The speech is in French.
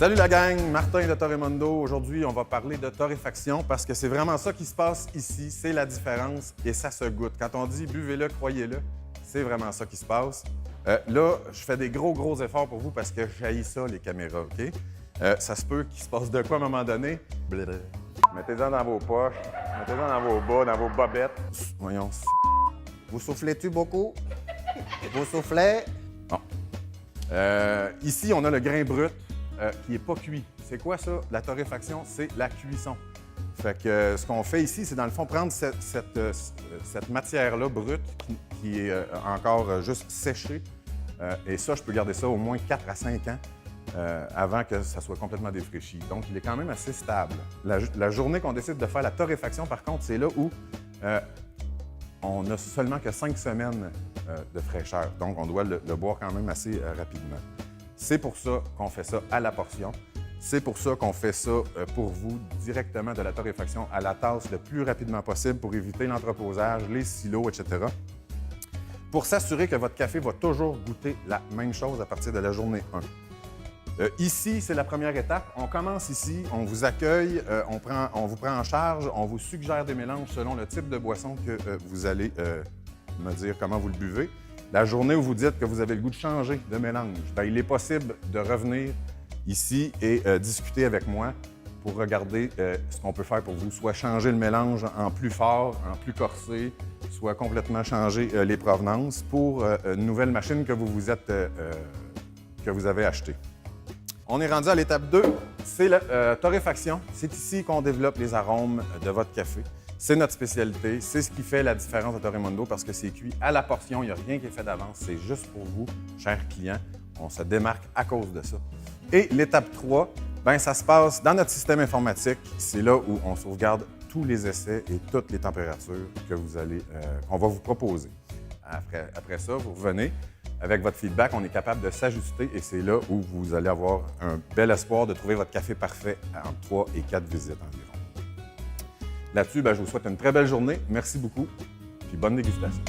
Salut la gang, Martin de Torremondo. Aujourd'hui, on va parler de torréfaction parce que c'est vraiment ça qui se passe ici. C'est la différence et ça se goûte. Quand on dit buvez-le, croyez-le, c'est vraiment ça qui se passe. Là, je fais des gros efforts pour vous parce que j'haïs ça, les caméras, OK? Ça se peut qu'il se passe de quoi à un moment donné. Mettez-en dans vos poches, mettez-en dans vos bas, dans vos bobettes. Voyons. Vous soufflez-tu beaucoup? Vous soufflez? Bon. Ici, on a le grain brut qui n'est pas cuit. C'est quoi ça? La torréfaction, c'est la cuisson. Fait que ce qu'on fait ici, c'est dans le fond prendre cette matière-là brute qui est encore juste séchée. Et ça, je peux garder ça au moins 4 à 5 ans avant que ça soit complètement défraîchi. Donc, il est quand même assez stable. La journée qu'on décide de faire la torréfaction, par contre, c'est là où on n'a seulement que 5 semaines de fraîcheur. Donc, on doit le boire quand même assez rapidement. C'est pour ça qu'on fait ça à la portion. C'est pour ça qu'on fait ça pour vous directement de la torréfaction à la tasse le plus rapidement possible pour éviter l'entreposage, les silos, etc. Pour s'assurer que votre café va toujours goûter la même chose à partir de la journée 1. Ici, c'est la première étape. On commence ici, on vous accueille, on vous prend en charge, on vous suggère des mélanges selon le type de boisson que vous allez me dire comment vous le buvez. La journée où vous dites que vous avez le goût de changer de mélange, bien, il est possible de revenir ici et discuter avec moi pour regarder ce qu'on peut faire pour vous. Soit changer le mélange en plus fort, en plus corsé, soit complètement changer les provenances pour une nouvelle machine que vous avez achetée. On est rendu à l'étape 2, c'est la torréfaction. C'est ici qu'on développe les arômes de votre café. C'est notre spécialité, c'est ce qui fait la différence de Torremondo parce que c'est cuit à la portion, il n'y a rien qui est fait d'avance, c'est juste pour vous, chers clients. On se démarque à cause de ça. Et l'étape 3, bien, ça se passe dans notre système informatique. C'est là où on sauvegarde tous les essais et toutes les températures qu'on va vous proposer. Après ça, vous revenez. Avec votre feedback, on est capable de s'ajuster et c'est là où vous allez avoir un bel espoir de trouver votre café parfait entre 3 et 4 visites environ. Là-dessus, je vous souhaite une très belle journée. Merci beaucoup, puis bonne dégustation.